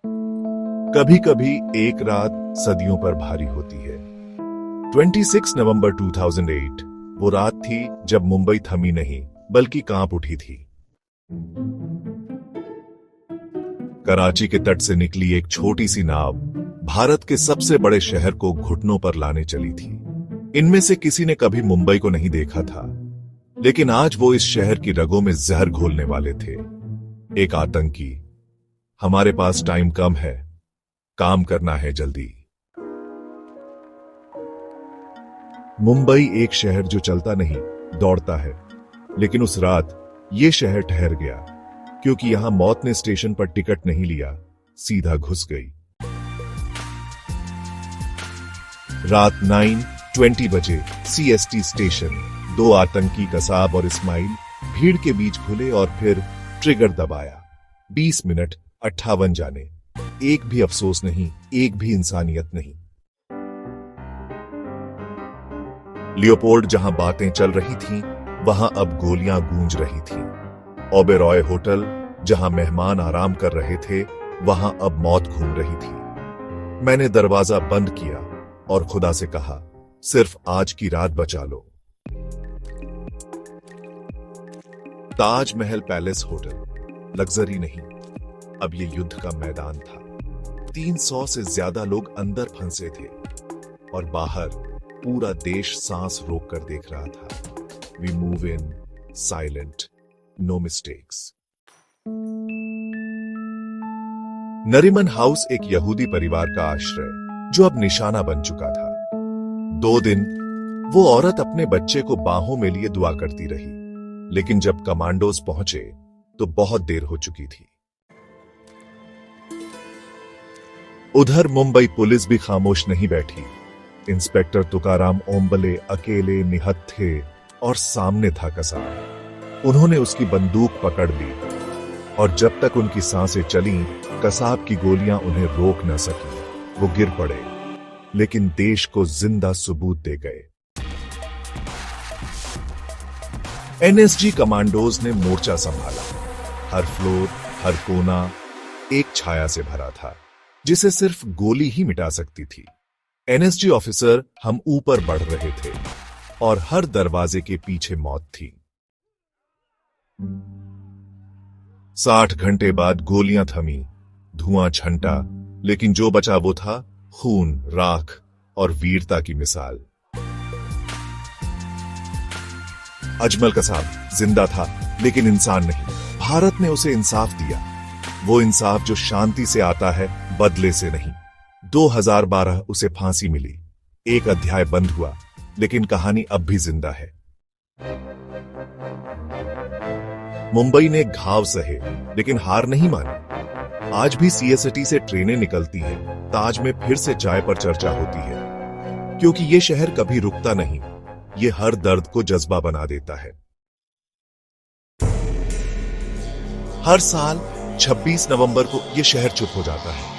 कभी कभी एक रात सदियों पर भारी होती है। 26 नवंबर 2008 वो रात थी जब मुंबई थमी नहीं बल्कि कांप उठी थी। कराची के तट से निकली एक छोटी सी नाव भारत के सबसे बड़े शहर को घुटनों पर लाने चली थी। इनमें से किसी ने कभी मुंबई को नहीं देखा था, लेकिन आज वो इस शहर की रगों में जहर घोलने वाले थे। एक आतंकी। हमारे पास टाइम कम है, काम करना है जल्दी। मुंबई एक शहर जो चलता नहीं, दौड़ता है। लेकिन उस रात ये शहर ठहर गया, क्योंकि यहां मौत ने स्टेशन पर टिकट नहीं लिया, सीधा घुस गई। रात 9:20 बजे CST स्टेशन। दो आतंकी कसाब और इस्माइल भीड़ के बीच घुले और फिर ट्रिगर दबाया। 20 मिनट 58 जाने, एक भी अफसोस नहीं, एक भी इंसानियत नहीं। लियोपोल्ड जहां बातें चल रही थीं, वहां अब गोलियां गूंज रही थीं। ओबेरॉय होटल जहां मेहमान आराम कर रहे थे, वहां अब मौत घूम रही थी। मैंने दरवाजा बंद किया और खुदा से कहा, सिर्फ आज की रात बचा लो। ताजमहल पैलेस होटल, लग्जरी नहीं, अब ये युद्ध का मैदान था। 300 से ज्यादा लोग अंदर फंसे थे और बाहर पूरा देश सांस रोक कर देख रहा था। We move in silent, no mistakes. Nariman House एक यहूदी परिवार का आश्रय, जो अब निशाना बन चुका था। 2 दिन वो औरत अपने बच्चे को बाहों में लिए दुआ करती रही, लेकिन जब कमांडोज पहुंचे तो बहुत देर हो चुकी थी। उधर मुंबई पुलिस भी खामोश नहीं बैठी। इंस्पेक्टर तुकाराम ओंबले अकेले निहत्थे और सामने था कसाब। उन्होंने उसकी बंदूक पकड़ ली और जब तक उनकी सांसें चलीं, कसाब की गोलियां उन्हें रोक न सकी। वो गिर पड़े, लेकिन देश को जिंदा सबूत दे गए। NSG कमांडोज ने मोर्चा संभाला। हर फ्लोर, हर कोना एक छाया से भरा था, जिसे सिर्फ गोली ही मिटा सकती थी। NSG ऑफिसर हम ऊपर बढ़ रहे थे और हर दरवाजे के पीछे मौत थी। 60 घंटे बाद गोलियां थमी, धुआं छंटा, लेकिन जो बचा वो था खून, राख और वीरता की मिसाल। अजमल कसाब जिंदा था, लेकिन इंसान नहीं। भारत ने उसे इंसाफ दिया, वो इंसाफ जो शांति से आता है, बदले से नहीं। 2012 उसे फांसी मिली। एक अध्याय बंद हुआ, लेकिन कहानी अब भी जिंदा है। मुंबई ने घाव सहे, लेकिन हार नहीं मानी। आज भी CST से ट्रेनें निकलती हैं, ताज में फिर से चाय पर चर्चा होती है, क्योंकि ये शहर कभी रुकता नहीं। ये हर दर्द को जज्बा बना देता है। हर साल 26 नवंबर को यह शहर चुप हो जाता है।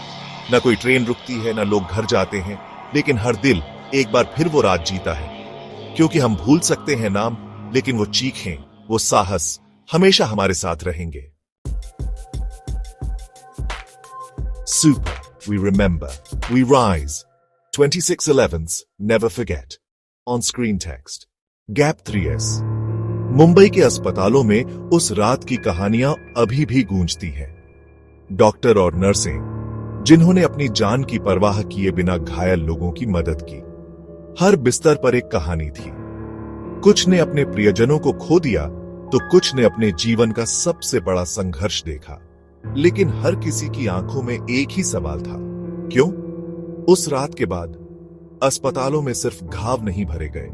न कोई ट्रेन रुकती है, न लोग घर जाते हैं, लेकिन हर दिल एक बार फिर वो रात जीता है। क्योंकि हम भूल सकते हैं नाम, लेकिन वो चीखें, वो साहस हमेशा हमारे साथ रहेंगे। Super, we remember, we rise. 26/11s, never forget. On screen text. Gap 3S. Mumbai के अस्पतालों में उस रात की कहानियां अभी भी गूंजती हैं। डॉक्टर और नर्सें, जिन्होंने अपनी जान की परवाह किए बिना घायल लोगों की मदद की। हर बिस्तर पर एक कहानी थी। कुछ ने अपने प्रियजनों को खो दिया, तो कुछ ने अपने जीवन का सबसे बड़ा संघर्ष देखा। लेकिन हर किसी की आंखों में एक ही सवाल था, क्यों? उस रात के बाद अस्पतालों में सिर्फ घाव नहीं भरे गए,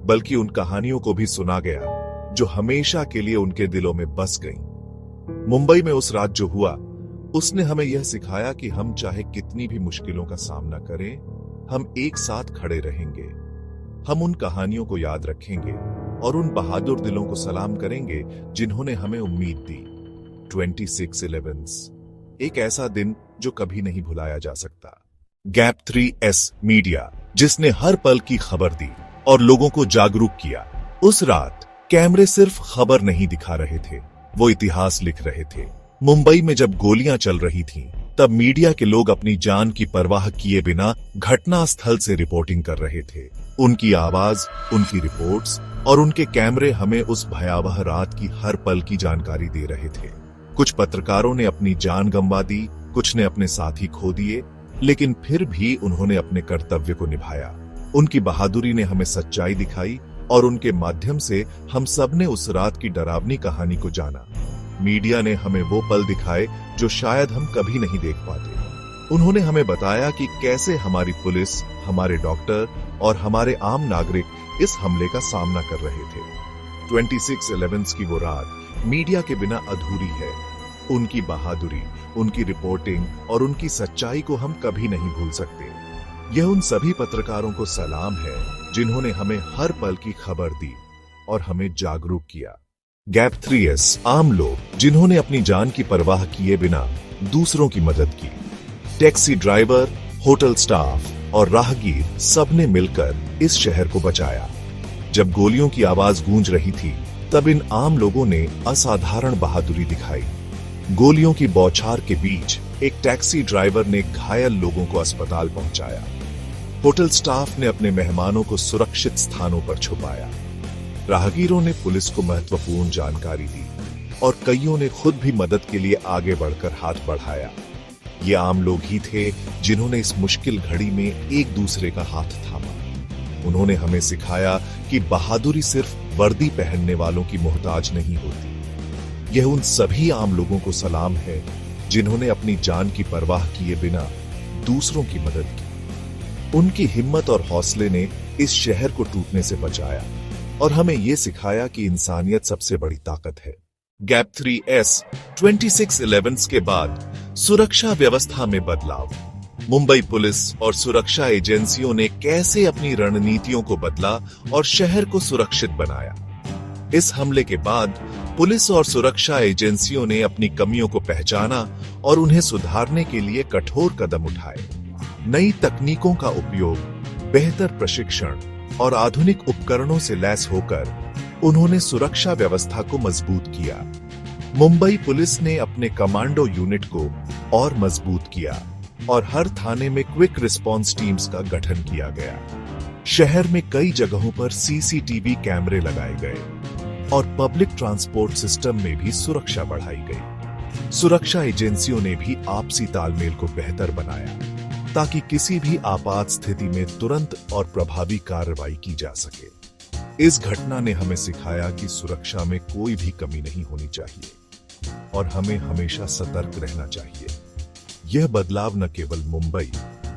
बल्कि उन कहानियों को भी सुना गया जो हमेशा के लिए उनके दिलों में बस गईं। मुंबई में उस रात जो हुआ, उसने हमें यह सिखाया कि हम चाहे कितनी भी मुश्किलों का सामना करें, हम एक साथ खड़े रहेंगे। हम उन कहानियों को याद रखेंगे और उन बहादुर दिलों को सलाम करेंगे जिन्होंने हमें उम्मीद दी। 26/11, एक ऐसा दिन जो कभी नहीं भुलाया जा सकता। गैप 3S मीडिया, जिसने हर पल की खबर दी और लोगों को जागरूक किया। उस रात कैमरे सिर्फ खबर नहीं दिखा रहे थे, वो इतिहास लिख रहे थे। मुंबई में जब गोलियां चल रही थीं, तब मीडिया के लोग अपनी जान की परवाह किए बिना घटना स्थल से रिपोर्टिंग कर रहे थे। उनकी आवाज, उनकी रिपोर्ट्स और उनके कैमरे हमें उस भयावह रात की हर पल की जानकारी दे रहे थे। कुछ पत्रकारों ने अपनी जान गंवा दी, कुछ ने अपने साथी खो दिए, लेकिन फिर भी उन्होंने अपने कर्तव्य को निभाया। उनकी बहादुरी ने हमें सच्चाई दिखाई और उनके माध्यम से हम सब ने उस रात की डरावनी कहानी को जाना। मीडिया ने हमें वो पल दिखाए जो शायद हम कभी नहीं देख पाते। उन्होंने हमें बताया कि कैसे हमारी पुलिस, हमारे डॉक्टर और हमारे आम नागरिक इस हमले का सामना कर रहे थे। 26/11 की वो रात मीडिया के बिना अधूरी है। उनकी बहादुरी, उनकी रिपोर्टिंग और उनकी सच्चाई को हम कभी नहीं भूल सकते। यह उन सभी पत्रकारों को सलाम है जिन्होंने हमें हर पल की खबर दी और हमें जागरूक किया। गैप 3S आम लोग जिन्होंने अपनी जान की परवाह किए बिना दूसरों की मदद की। टैक्सी ड्राइवर, होटल स्टाफ और राहगीर सबने मिलकर इस शहर को बचाया। जब गोलियों की आवाज गूंज रही थी, तब इन आम लोगों ने असाधारण बहादुरी दिखाई। गोलियों की बौछार के बीच एक टैक्सी ड्राइवर ने घायल लोगों को अस्पताल पहुंचाया। होटल स्टाफ ने अपने मेहमानों को सुरक्षित स्थानों पर छुपाया। राहगीरों ने पुलिस को महत्वपूर्ण जानकारी दी और कईयों ने खुद भी मदद के लिए आगे बढ़कर हाथ बढ़ाया। ये आम लोग ही थे जिन्होंने इस मुश्किल घड़ी में एक दूसरे का हाथ थामा। उन्होंने हमें सिखाया कि बहादुरी सिर्फ वर्दी पहनने वालों की मोहताज नहीं होती। यह उन सभी आम लोगों को सलाम है जिन्होंने अपनी जान की परवाह किए बिना दूसरों की मदद की। उनकी हिम्मत और हौसले ने इस शहर को टूटने से बचाया और हमें यह सिखाया कि इंसानियत सबसे बड़ी ताकत है। गैप 3S 26/11 के बाद सुरक्षा व्यवस्था में बदलाव। मुंबई पुलिस और सुरक्षा एजेंसियों ने कैसे अपनी रणनीतियों को बदला और शहर को सुरक्षित बनाया। इस हमले के बाद पुलिस और सुरक्षा एजेंसियों ने अपनी कमियों को पहचाना और उन्हें सुधारने के लिए कठोर कदम उठाए। नई तकनीकों का उपयोग, बेहतर प्रशिक्षण और आधुनिक उपकरणों से लैस होकर उन्होंने सुरक्षा व्यवस्था को मजबूत किया। मुंबई पुलिस ने अपने कमांडो यूनिट को और मजबूत किया और हर थाने में क्विक रिस्पांस टीम्स का गठन किया गया। शहर में कई जगहों पर CCTV कैमरे लगाए गए और पब्लिक ट्रांसपोर्ट सिस्टम में भी सुरक्षा बढ़ाई गई। सुरक्षा एजेंसियों ने भी आपसी तालमेल को बेहतर बनाया ताकि किसी भी आपात स्थिति में तुरंत और प्रभावी कार्रवाई की जा सके। इस घटना ने हमें सिखाया कि सुरक्षा में कोई भी कमी नहीं होनी चाहिए और हमें हमेशा सतर्क रहना चाहिए। यह बदलाव न केवल मुंबई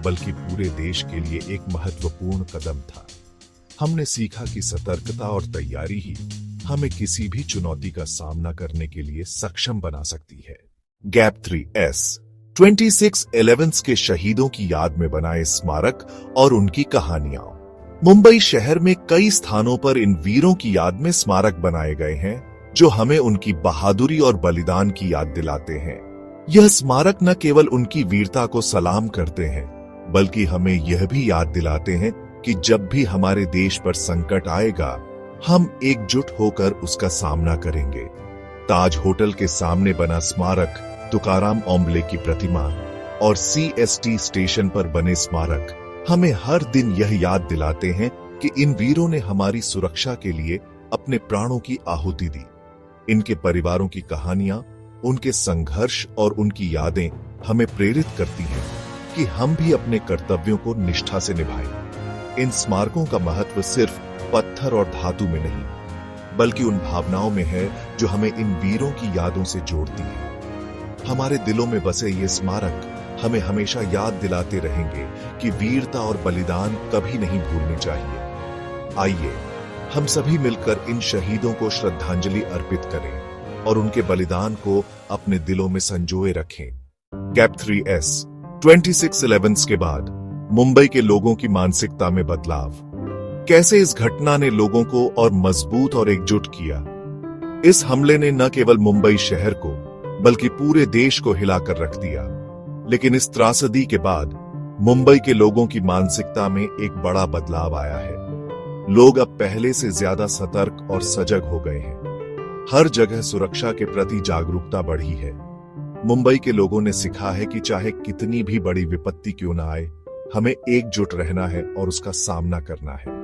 बल्कि पूरे देश के लिए एक महत्वपूर्ण कदम था। हमने सीखा कि सतर्कता और तैयारी ही हमें किसी भी चुनौती का सामना करने के लिए सक्षम बना सकती है। गैप 3S 26/11 के शहीदों की याद में बनाए स्मारक और उनकी कहानियां। मुंबई शहर में कई स्थानों पर इन वीरों की याद में स्मारक बनाए गए हैं जो हमें उनकी बहादुरी और बलिदान की याद दिलाते हैं। यह स्मारक न केवल उनकी वीरता को सलाम करते हैं बल्कि हमें यह भी याद दिलाते हैं कि जब भी हमारे देश पर संकट आएगा हम एकजुट होकर उसका सामना करेंगे। ताज होटल के सामने बना स्मारक, तुकाराम ओम्बले की प्रतिमा और CST स्टेशन पर बने स्मारक हमें हर दिन यह याद दिलाते हैं कि इन वीरों ने हमारी सुरक्षा के लिए अपने प्राणों की आहुति दी। इनके परिवारों की कहानियां, उनके संघर्ष और उनकी यादें हमें प्रेरित करती हैं कि हम भी अपने कर्तव्यों को निष्ठा से निभाएं। इन स्मारकों का महत्व सिर्फ पत्थर और धातु में नहीं बल्कि उन भावनाओं में है जो हमें इन वीरों की यादों से जोड़ती है। हमारे दिलों में बसे ये स्मारक हमें हमेशा याद दिलाते रहेंगे कि वीरता और बलिदान कभी नहीं भूलने चाहिए। आइए हम सभी मिलकर इन शहीदों को श्रद्धांजलि अर्पित करें और उनके बलिदान को अपने दिलों में संजोए रखें। गैप 3S 26/11 के बाद मुंबई के लोगों की मानसिकता में बदलाव। कैसे इस घटना ने लोगों को और मजबूत और एकजुट किया। इस हमले ने न केवल मुंबई शहर को बल्कि पूरे देश को हिलाकर रख दिया। लेकिन इस त्रासदी के बाद मुंबई के लोगों की मानसिकता में एक बड़ा बदलाव आया है। लोग अब पहले से ज्यादा सतर्क और सजग हो गए हैं। हर जगह सुरक्षा के प्रति जागरूकता बढ़ी है। मुंबई के लोगों ने सिखा है कि चाहे कितनी भी बड़ी विपत्ति क्यों ना आए, हमें एकजुट रहना है और उसका सामना करना है।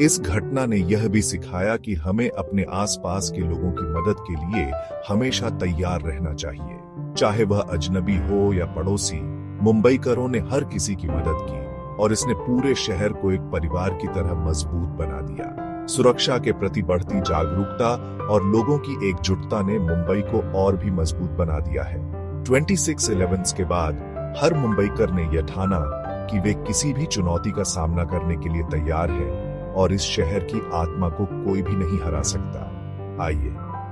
इस घटना ने यह भी सिखाया कि हमें अपने आसपास के लोगों की मदद के लिए हमेशा तैयार रहना चाहिए, चाहे वह अजनबी हो या पड़ोसी। मुंबईकरों ने हर किसी की मदद की और इसने पूरे शहर को एक परिवार की तरह मजबूत बना दिया। सुरक्षा के प्रति बढ़ती जागरूकता और लोगों की एकजुटता ने मुंबई को और भी मजबूत बना दिया है। 26/11 के बाद हर मुंबईकर ने यह ठाना कि वे किसी भी चुनौती का सामना करने के लिए तैयार है और इस शहर की आत्मा को कोई भी नहीं हरा सकता। आइए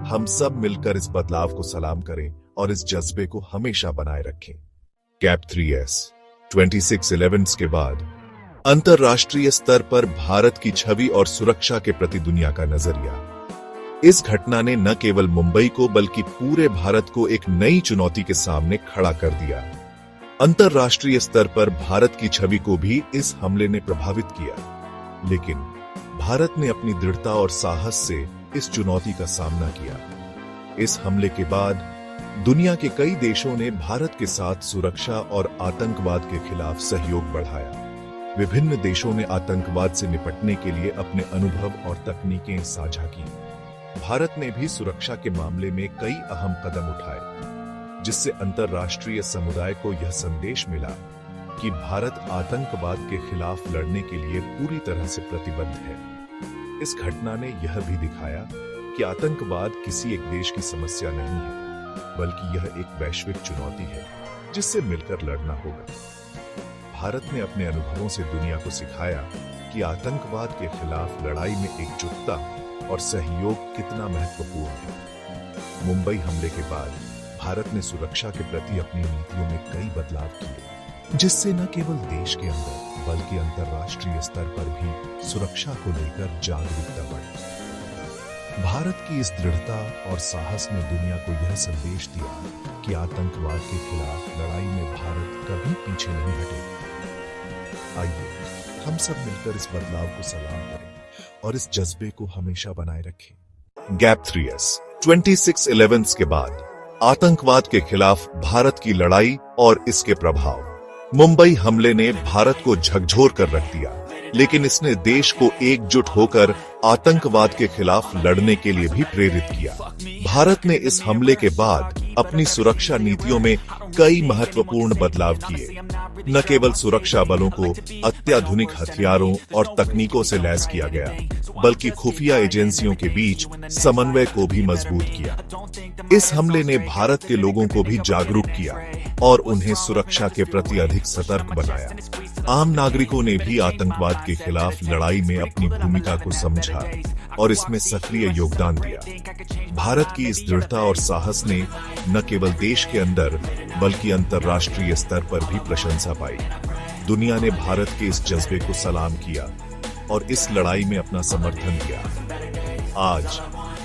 हम सब मिलकर इस बदलाव को सलाम करें और इस जज्बे को हमेशा बनाए रखें। गैप 3S 26/11 के बाद अंतर्राष्ट्रीय स्तर पर भारत की छवि और सुरक्षा के प्रति दुनिया का नजरिया। इस घटना ने न केवल मुंबई को बल्कि पूरे भारत को एक नई चुनौती के सामने खड़ा कर दिया। अंतर्राष्ट्रीय स्तर पर भारत की छवि को भी इस हमले ने प्रभावित किया, लेकिन भारत ने अपनी दृढ़ता और साहस से इस चुनौती का सामना किया। इस हमले के बाद दुनिया के कई देशों ने भारत के साथ सुरक्षा और आतंकवाद के खिलाफ सहयोग बढ़ाया। विभिन्न देशों ने आतंकवाद से निपटने के लिए अपने अनुभव और तकनीकें साझा की। भारत ने भी सुरक्षा के मामले में कई अहम कदम उठाए, जिससे अंतर्राष्ट्रीय समुदाय को यह संदेश मिला कि भारत आतंकवाद के खिलाफ लड़ने के लिए पूरी तरह से प्रतिबद्ध है। इस घटना ने यह भी दिखाया कि आतंकवाद किसी एक देश की समस्या नहीं है, बल्कि यह एक वैश्विक चुनौती है जिससे मिलकर लड़ना होगा। भारत ने अपने अनुभवों से दुनिया को सिखाया कि आतंकवाद के खिलाफ लड़ाई में एकजुटता और सहयोग कितना महत्वपूर्ण है। मुंबई हमले के बाद भारत ने सुरक्षा के प्रति अपनी नीतियों में कई बदलाव किए, जिससे न केवल देश के अंदर बल्कि अंतर्राष्ट्रीय स्तर पर भी सुरक्षा को लेकर जागरूकता बढ़ी। भारत की इस दृढ़ता और साहस ने दुनिया को यह संदेश दिया कि आतंकवाद के खिलाफ लड़ाई में भारत कभी पीछे नहीं हटेगा। आइए हम सब मिलकर इस बदलाव को सलाम करें और इस जज्बे को हमेशा बनाए रखें। गैप 3S 26/11 के बाद आतंकवाद के खिलाफ भारत की लड़ाई और इसके प्रभाव। मुंबई हमले ने भारत को झकझोर कर रख दिया, लेकिन इसने देश को एकजुट होकर आतंकवाद के खिलाफ लड़ने के लिए भी प्रेरित किया। भारत ने इस हमले के बाद अपनी सुरक्षा नीतियों में कई महत्वपूर्ण बदलाव किए। न केवल सुरक्षा बलों को अत्याधुनिक हथियारों और तकनीकों से लैस किया गया, बल्कि खुफिया एजेंसियों के बीच समन्वय को भी मजबूत किया। इस हमले ने भारत के लोगों को भी जागरूक किया और उन्हें सुरक्षा के प्रति अधिक सतर्क बनाया। आम नागरिकों ने भी आतंकवाद के खिलाफ लड़ाई में अपनी भूमिका को समझा और इसमें सक्रिय योगदान दिया। भारत की इस दृढ़ता और साहस ने न केवल देश के अंदर बल्कि अंतर्राष्ट्रीय स्तर पर भी प्रशंसा पाई। दुनिया ने भारत के इस जज्बे को सलाम किया और इस लड़ाई में अपना समर्थन दिया। आज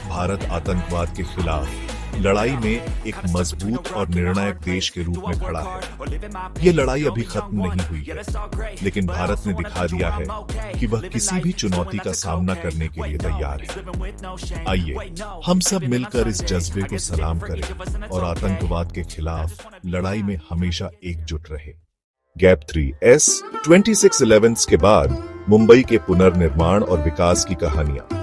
भारत आतंकवाद के खिलाफ लड़ाई में एक मजबूत और निर्णायक देश के रूप में खड़ा है। ये लड़ाई अभी खत्म नहीं हुई है, लेकिन भारत ने दिखा दिया है कि वह किसी भी चुनौती का सामना करने के लिए तैयार है। आइए हम सब मिलकर इस जज्बे को सलाम करें और आतंकवाद के खिलाफ लड़ाई में हमेशा एकजुट रहे। गैप 3S 26/11 के बाद मुंबई के पुनर्निर्माण और विकास की कहानियां।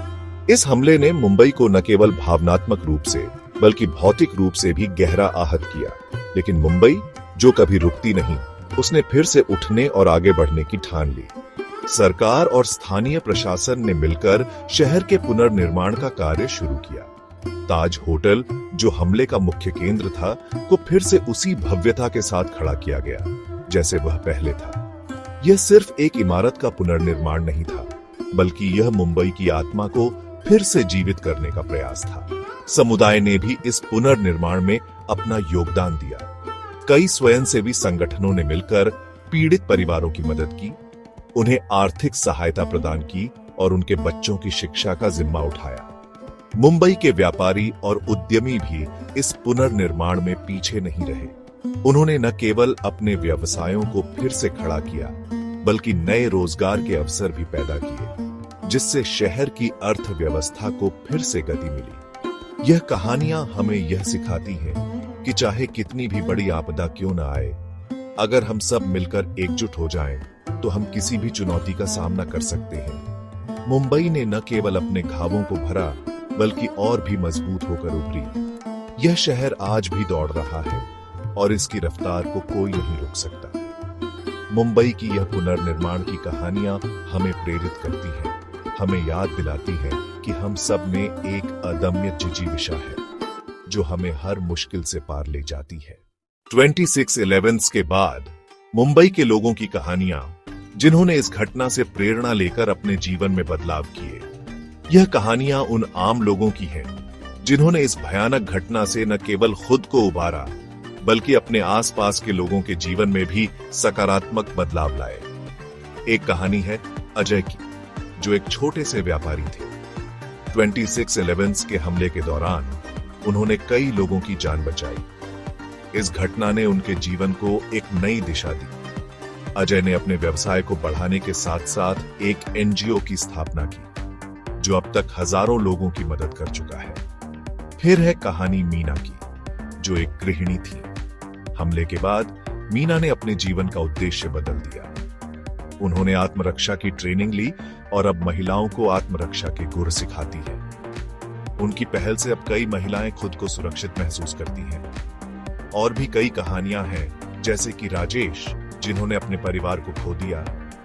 इस हमले ने मुंबई को न केवल भावनात्मक रूप से बल्कि भौतिक रूप से भी गहरा आहत किया, लेकिन मुंबई जो कभी रुकती नहीं, उसने फिर से उठने और आगे बढ़ने की ठान ली। सरकार और स्थानीय प्रशासन ने मिलकर शहर के पुनर्निर्माण का कार्य शुरू किया। ताज होटल, जो हमले का मुख्य केंद्र था, को फिर से उसी भव्यता के साथ खड़ा किया गया जैसे वह पहले था। यह सिर्फ एक इमारत का पुनर्निर्माण नहीं था, बल्कि यह मुंबई की आत्मा को फिर से जीवित करने का प्रयास था। समुदाय ने भी इस पुनर्निर्माण में अपना योगदान दिया। कई स्वयंसेवी संगठनों ने मिलकर पीड़ित परिवारों की मदद की, उन्हें आर्थिक सहायता प्रदान की और उनके बच्चों की शिक्षा का जिम्मा उठाया। मुंबई के व्यापारी और उद्यमी भी इस पुनर्निर्माण में पीछे नहीं रहे। उन्होंने न केवल अपने व्यवसायों को फिर से खड़ा किया, बल्कि नए रोजगार के अवसर भी पैदा किए, जिससे शहर की अर्थव्यवस्था को फिर से गति मिली। यह कहानियां हमें यह सिखाती हैं कि चाहे कितनी भी बड़ी आपदा क्यों ना आए, अगर हम सब मिलकर एकजुट हो जाएं, तो हम किसी भी चुनौती का सामना कर सकते हैं। मुंबई ने न केवल अपने घावों को भरा, बल्कि और भी मजबूत होकर उभरी। यह शहर आज भी दौड़ रहा है और इसकी रफ्तार को कोई नहीं रोक सकता। मुंबई की यह पुनर्निर्माण की कहानियां हमें प्रेरित करती हैं, हमें याद दिलाती है कि हम सब में एक अदम्य जिजीविषा है जो हमें हर मुश्किल से पार ले जाती है। 26/11 के बाद मुंबई के लोगों की कहानियां, जिन्होंने इस घटना से प्रेरणा लेकर अपने जीवन में बदलाव किए। यह कहानियां उन आम लोगों की हैं जिन्होंने इस भयानक घटना से न केवल खुद को उबारा, बल्कि अपने आसपास के लोगों के जीवन में भी सकारात्मक बदलाव लाए। एक कहानी है अजय की, जो एक छोटे से व्यापारी थे। 26/11 के हमले के दौरान उन्होंने कई लोगों की जान बचाई। इस घटना ने उनके जीवन को एक नई दिशा दी। अजय ने अपने व्यवसाय को बढ़ाने के साथ साथ एक एनजीओ की स्थापना की, जो अब तक हजारों लोगों की मदद कर चुका है। फिर है कहानी मीना की, जो एक गृहिणी थी। हमले के बाद मीना ने अपने जीवन का उद्देश्य बदल दिया। उन्होंने आत्मरक्षा की ट्रेनिंग ली और अब महिलाओं को आत्मरक्षा के गुर सिखाती है। उनकी पहल से अब कई महिलाएं खुद को सुरक्षित महसूस करती हैं। और भी कई कहानियां हैं, जैसे कि राजेश, जिन्होंने अपने परिवार को खो दिया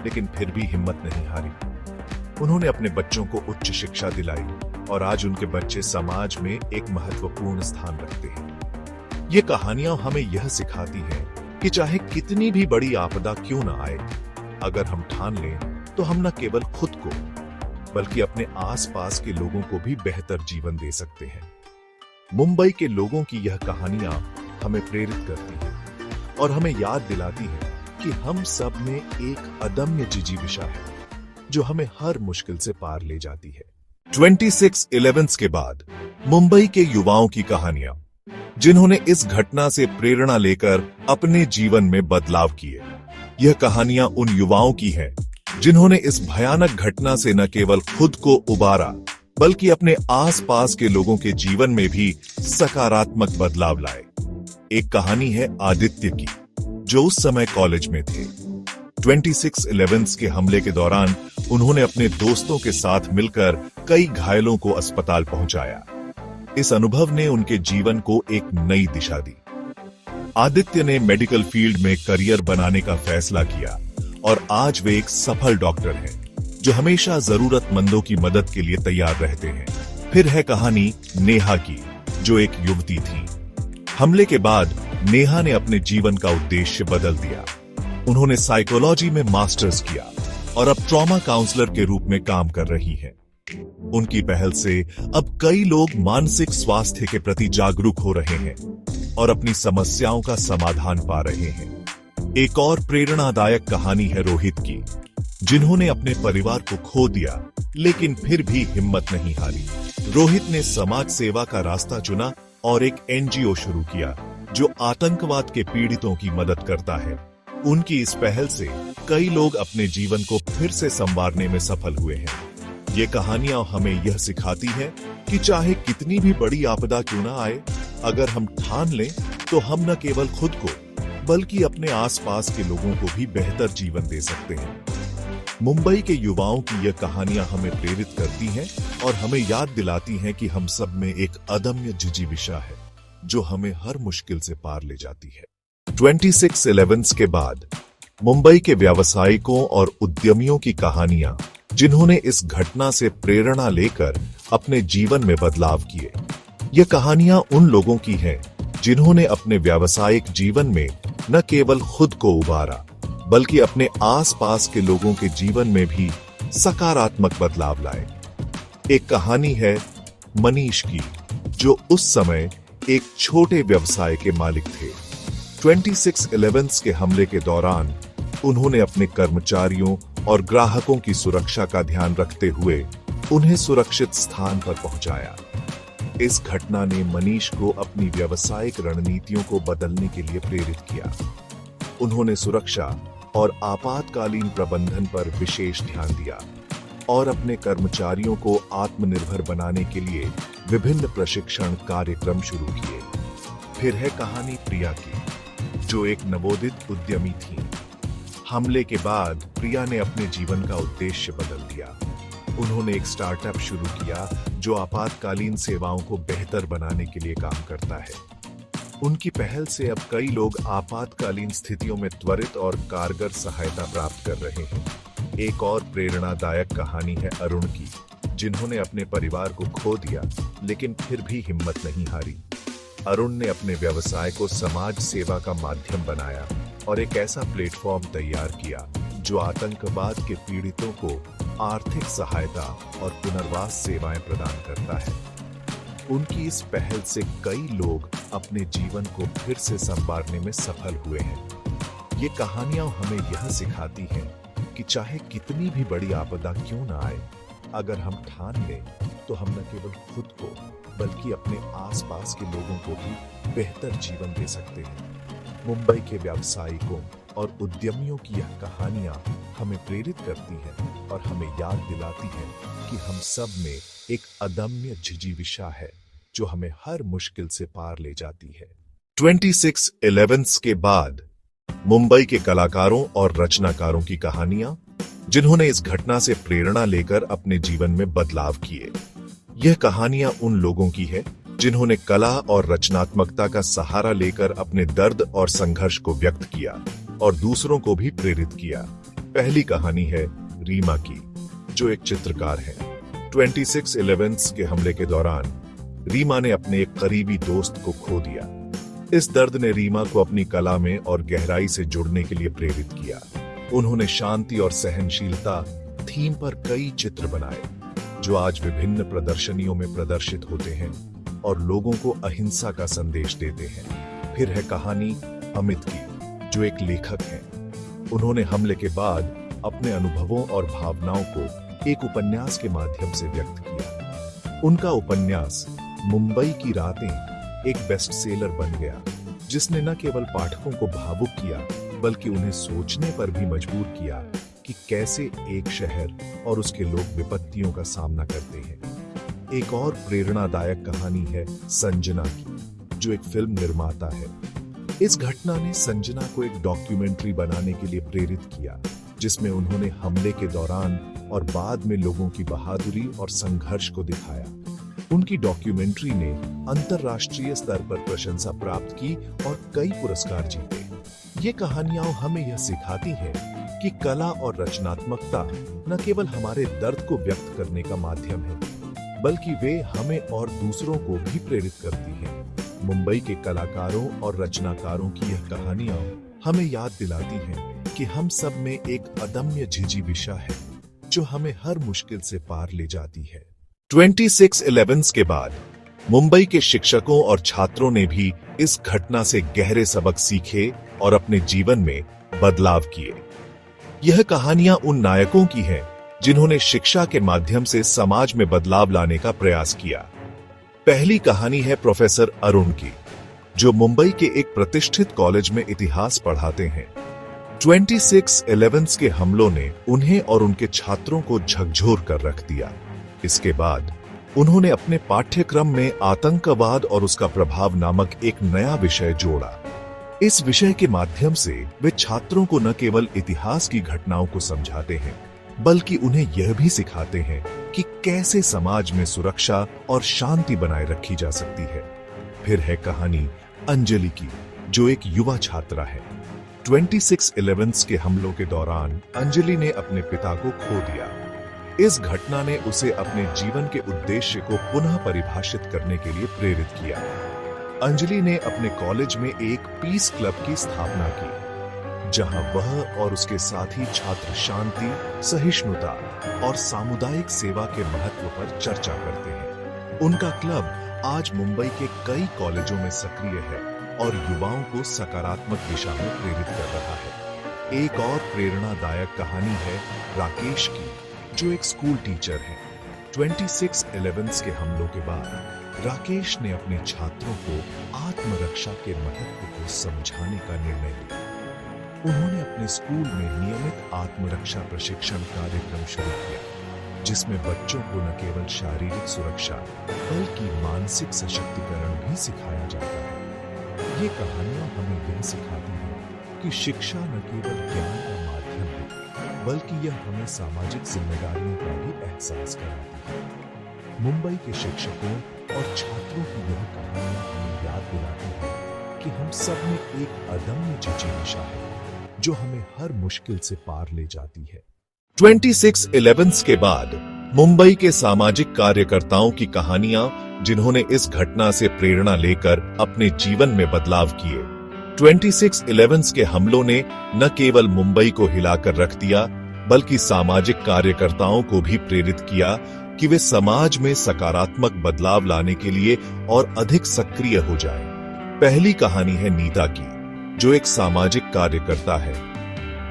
लेकिन फिर भी हिम्मत नहीं हारी। उन्होंने अपने बच्चों को उच्च शिक्षा दिलाई और आज उनके बच्चे समाज में एक महत्वपूर्ण स्थान रखते हैं। ये कहानियां हमें यह सिखाती हैं कि चाहे कितनी भी बड़ी आपदा क्यों ना आए, अगर हम ठान लें तो हम न केवल खुद को, बल्कि अपने आसपास के लोगों को भी बेहतर जीवन दे सकते हैं। मुंबई के लोगों की यह कहानियां हमें प्रेरित करती हैं और हमें याद दिलाती हैं कि हम सब में एक अदम्य जिजीविषा है जो हमें हर मुश्किल से पार ले जाती है। 26/11 के बाद मुंबई के युवाओं की कहानियां, जिन्होंने इस घटना से प्रेरणा लेकर अपने जीवन में बदलाव किए। यह कहानियां उन युवाओं की हैं जिन्होंने इस भयानक घटना से न केवल खुद को उबारा, बल्कि अपने आसपास के लोगों के जीवन में भी सकारात्मक बदलाव लाए। एक कहानी है आदित्य की, जो उस समय कॉलेज में थे। 26/11 के हमले के दौरान उन्होंने अपने दोस्तों के साथ मिलकर कई घायलों को अस्पताल पहुंचाया। इस अनुभव ने उनके जीवन को एक नई दिशा दी। आदित्य ने मेडिकल फील्ड में करियर बनाने का फैसला किया और आज वे एक सफल डॉक्टर हैं, जो हमेशा जरूरतमंदों की मदद के लिए तैयार रहते हैं। फिर है कहानी नेहा की, जो एक युवती थी। हमले के बाद नेहा ने अपने जीवन का उद्देश्य बदल दिया। उन्होंने साइकोलॉजी में मास्टर्स किया और अब ट्रॉमा काउंसलर के रूप में काम कर रही हैं। उनकी पहल से अब कई लोग मानसिक स्वास्थ्य के प्रति जागरूक हो रहे हैं और अपनी समस्याओं का समाधान पा रहे हैं। एक और प्रेरणादायक कहानी है रोहित की, जिन्होंने अपने परिवार को खो दिया लेकिन फिर भी हिम्मत नहीं हारी। रोहित ने समाज सेवा का रास्ता चुना और एक एनजीओ शुरू किया जो आतंकवाद के पीड़ितों की मदद करता है। उनकी इस पहल से कई लोग अपने जीवन को फिर से संवारने में सफल हुए हैं। ये कहानियां हमें यह सिखाती हैं कि चाहे कितनी भी बड़ी आपदा क्यों ना आए, अगर हम ठान लें तो हम न केवल खुद को, बल्कि अपने आसपास के लोगों को भी बेहतर जीवन दे सकते हैं। मुंबई के युवाओं की यह कहानियां हमें प्रेरित करती हैं और हमें याद दिलाती हैं कि हम सब में एक अदम्य जिजीविषा है जो हमें हर मुश्किल से पार ले जाती है। 26/11 के बाद मुंबई के व्यावसायिकों और उद्यमियों की कहानियां, जिन्होंने इस घटना से प्रेरणा लेकर अपने जीवन में बदलाव किए। ये कहानियां उन लोगों की हैं जिन्होंने अपने व्यावसायिक जीवन में न केवल खुद को उबारा, बल्कि अपने आसपास के लोगों के जीवन में भी सकारात्मक बदलाव लाए। एक कहानी है मनीष की, जो उस समय एक छोटे व्यवसाय के मालिक थे। 26/11 के हमले के दौरान उन्होंने अपने कर्मचारियों और ग्राहकों की सुरक्षा का ध्यान रखते हुए उन्हें सुरक्षित स्थान पर पहुंचाया। इस घटना ने मनीष को अपनी व्यावसायिक रणनीतियों को बदलने के लिए प्रेरित किया। उन्होंने सुरक्षा और आपातकालीन प्रबंधन पर विशेष ध्यान दिया और अपने कर्मचारियों को आत्मनिर्भर बनाने के लिए विभिन्न प्रशिक्षण कार्यक्रम शुरू किए। फिर है कहानी प्रिया की, जो एक नवोदित उद्यमी थी। हमले के बाद प्रिया ने अपने जीवन का उद्देश्य बदल दिया। उन्होंने एक स्टार्टअप शुरू किया जो आपातकालीन सेवाओं को बेहतर बनाने के लिए काम करता है। उनकी पहल से अब कई लोग आपातकालीन स्थितियों में त्वरित और कारगर सहायता प्राप्त कर रहे हैं। एक और प्रेरणादायक कहानी है अरुण की, जिन्होंने अपने परिवार को खो दिया लेकिन फिर भी हिम्मत नहीं हारी। अरुण ने अपने व्यवसाय को समाज सेवा का माध्यम बनाया और एक ऐसा प्लेटफॉर्म तैयार किया जो आतंकवाद के पीड़ितों को आर्थिक सहायता और पुनर्वास सेवाएं प्रदान करता है। उनकी इस पहल से कई लोग अपने जीवन को फिर से संवारने में सफल हुए हैं। ये कहानियां हमें यह सिखाती हैं कि चाहे कितनी भी बड़ी आपदा क्यों न आए, अगर हम ठान लें तो हम न केवल खुद को बल्कि अपने आसपास के लोगों को भी बेहतर जीवन दे सकते हैं। मुंबई के व्यावसायिकों और उद्यमियों की यह कहानियां हमें प्रेरित करती हैं और हमें याद दिलाती हैं कि हम सब में एक अदम्य जिजीविषा है जो हमें हर मुश्किल से पार ले जाती है। 26/11 के बाद मुंबई के कलाकारों और रचनाकारों की कहानियां, जिन्होंने इस घटना से प्रेरणा लेकर अपने जीवन में बदलाव किए। यह कहानियां उन लोगों की है जिन्होंने कला और रचनात्मकता का सहारा लेकर अपने दर्द और संघर्ष को व्यक्त किया और दूसरों को भी प्रेरित किया। पहली कहानी है रीमा की, जो एक चित्रकार है। 26/11 के हमले के दौरान रीमा ने अपने एक करीबी दोस्त को खो दिया। इस दर्द ने रीमा को अपनी कला में और गहराई से जुड़ने के लिए प्रेरित किया। उन्होंने शांति और सहनशीलता थीम पर कई चित्र बनाए, जो आज विभिन्न प्रदर्शनियों में प्रदर्शित होते हैं और लोगों को अहिंसा का संदेश देते हैं। फिर है कहानी अमित की, जो एक लेखक हैं। उन्होंने हमले के बाद अपने अनुभवों और भावनाओं को एक उपन्यास के माध्यम से व्यक्त किया। उनका उपन्यास मुंबई की रातें एक बेस्ट सेलर बन गया, जिसने न केवल पाठकों को भावुक किया बल्कि उन्हें सोचने पर भी मजबूर किया कि कैसे एक शहर और उसके लोग विपत्तियों का सामना करते हैं। एक और प्रेरणादायक कहानी है संजना की, जो एक फिल्म निर्माता है। इस घटना ने संजना को एक डॉक्यूमेंट्री बनाने के लिए प्रेरित किया, जिसमें उन्होंने हमले के दौरान और बाद में लोगों की बहादुरी और संघर्ष को दिखाया। उनकी डॉक्यूमेंट्री ने अंतर्राष्ट्रीय स्तर पर प्रशंसा प्राप्त की और कई पुरस्कार जीते। ये कहानियां हमें यह सिखाती हैं कि कला और रचनात्मकता न केवल हमारे दर्द को व्यक्त करने का माध्यम है, बल्कि वे हमें और दूसरों को भी प्रेरित करती हैं। मुंबई के कलाकारों और रचनाकारों की यह कहानियां हमें याद दिलाती हैं कि हम सब में एक अदम्य जिजीविषा है जो हमें हर मुश्किल से पार ले जाती है। 26/11 के बाद मुंबई के शिक्षकों और छात्रों ने भी इस घटना से गहरे सबक सीखे और अपने जीवन में बदलाव किए। यह कहानियां उन नायकों की हैं जिन्होंने शिक्षा के माध्यम से समाज में बदलाव लाने का प्रयास किया। पहली कहानी है प्रोफेसर अरुण की, जो मुंबई के एक प्रतिष्ठित कॉलेज में इतिहास पढ़ाते हैं। 26/11 के हमलों ने उन्हें और उनके छात्रों को झकझोर कर रख दिया। इसके बाद उन्होंने अपने पाठ्यक्रम में आतंकवाद और उसका प्रभाव नामक एक नया विषय जोड़ा। इस विषय के माध्यम से वे छात्रों को न केवल इतिहास की घटनाओं को समझाते हैं, बल्कि उन्हें यह भी सिखाते हैं कि कैसे समाज में सुरक्षा और शांति बनाए रखी जा सकती है। फिर है कहानी अंजलि की, जो एक युवा छात्रा है। 26/11 के हमलों के दौरान अंजलि ने अपने पिता को खो दिया। इस घटना ने उसे अपने जीवन के उद्देश्य को पुनः परिभाषित करने के लिए प्रेरित किया। अंजलि ने अपने कॉलेज में एक पीस क्लब की स्थापना की, जहां वह और उसके साथी छात्र शांति, सहिष्णुता और सामुदायिक सेवा के महत्व पर चर्चा करते हैं। उनका क्लब आज मुंबई के कई कॉलेजों में सक्रिय है और युवाओं को सकारात्मक दिशा में प्रेरित कर रहा है। एक और प्रेरणादायक कहानी है राकेश की, जो एक स्कूल टीचर है। 26/11 के हमलों के बाद राकेश ने अपने छात्रों को आत्मरक्षा के महत्व को समझाने का निर्णय लिया। उन्होंने अपने स्कूल में नियमित आत्मरक्षा प्रशिक्षण कार्यक्रम शुरू किया, जिसमें बच्चों को न केवल शारीरिक सुरक्षा बल्कि मानसिक सशक्तिकरण भी सिखाया जाता है। ये कहानियां हमें यह सिखाती हैं कि शिक्षा न केवल ज्ञान का माध्यम है, बल्कि यह हमें सामाजिक जिम्मेदारियों का भी एहसास कराती है। मुंबई के शिक्षकों और छात्रों की यह कहानियां हमें याद दिलाती है कि हम सब में एक अदम्य जिज्ञासा है जो हमें हर मुश्किल से पार ले जाती है। 26/11 के बाद मुंबई के सामाजिक कार्यकर्ताओं की कहानियां जिन्होंने इस घटना से प्रेरणा लेकर अपने जीवन में बदलाव किए। 26/11 के हमलों ने न केवल मुंबई को हिलाकर रख दिया, बल्कि सामाजिक कार्यकर्ताओं को भी प्रेरित किया कि वे समाज में सकारात्मक बदलाव लाने के लिए और अधिक सक्रिय हो जाएं। पहली कहानी है नीता की, जो एक सामाजिक कार्यकर्ता है।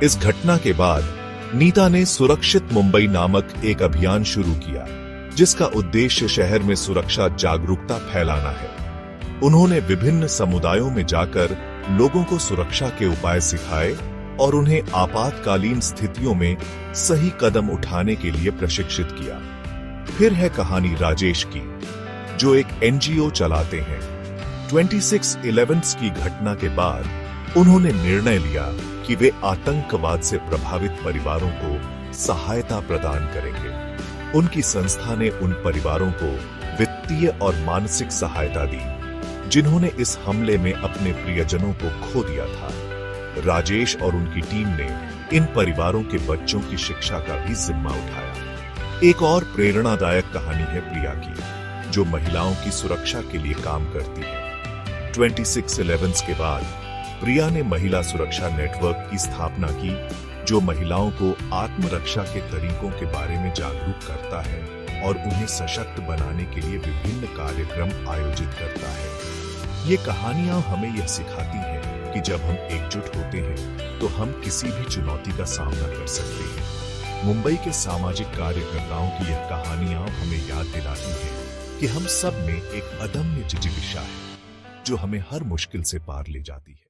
इस घटना के बाद नीता ने सुरक्षित मुंबई नामक एक अभियान शुरू किया, जिसका उद्देश्य शहर में सुरक्षा जागरूकता फैलाना है। उन्होंने विभिन्न समुदायों में जाकर लोगों को सुरक्षा के उपाय सिखाए और उन्हें आपातकालीन स्थितियों में सही कदम उठाने के लिए प्रशिक्षित किया। फिर है कहानी राजेश की, जो एक एनजीओ चलाते हैं। 26/11 की घटना के बाद उन्होंने निर्णय लिया कि वे आतंकवाद से प्रभावित परिवारों को सहायता प्रदान करेंगे। उनकी संस्था ने उन परिवारों को वित्तीय और मानसिक सहायता दी, जिन्होंने इस हमले में अपने प्रियजनों को खो दिया था। राजेश और उनकी टीम ने इन परिवारों के बच्चों की शिक्षा का भी जिम्मा उठाया। एक और प्रेरणादायक कहानी है प्रिया की, जो महिलाओं की सुरक्षा के लिए काम करती है। 26/11 के बाद प्रिया ने महिला सुरक्षा नेटवर्क की स्थापना की, जो महिलाओं को आत्मरक्षा के तरीकों के बारे में जागरूक करता है और उन्हें सशक्त बनाने के लिए विभिन्न कार्यक्रम आयोजित करता है। ये कहानियां हमें यह सिखाती हैं कि जब हम एकजुट होते हैं तो हम किसी भी चुनौती का सामना कर सकते हैं। मुंबई के सामाजिक कार्यकर्ताओं की यह कहानियां हमें याद दिलाती हैं कि हम सब में एक अदम्य जिज्ञासा है जो हमें हर मुश्किल से पार ले जाती है।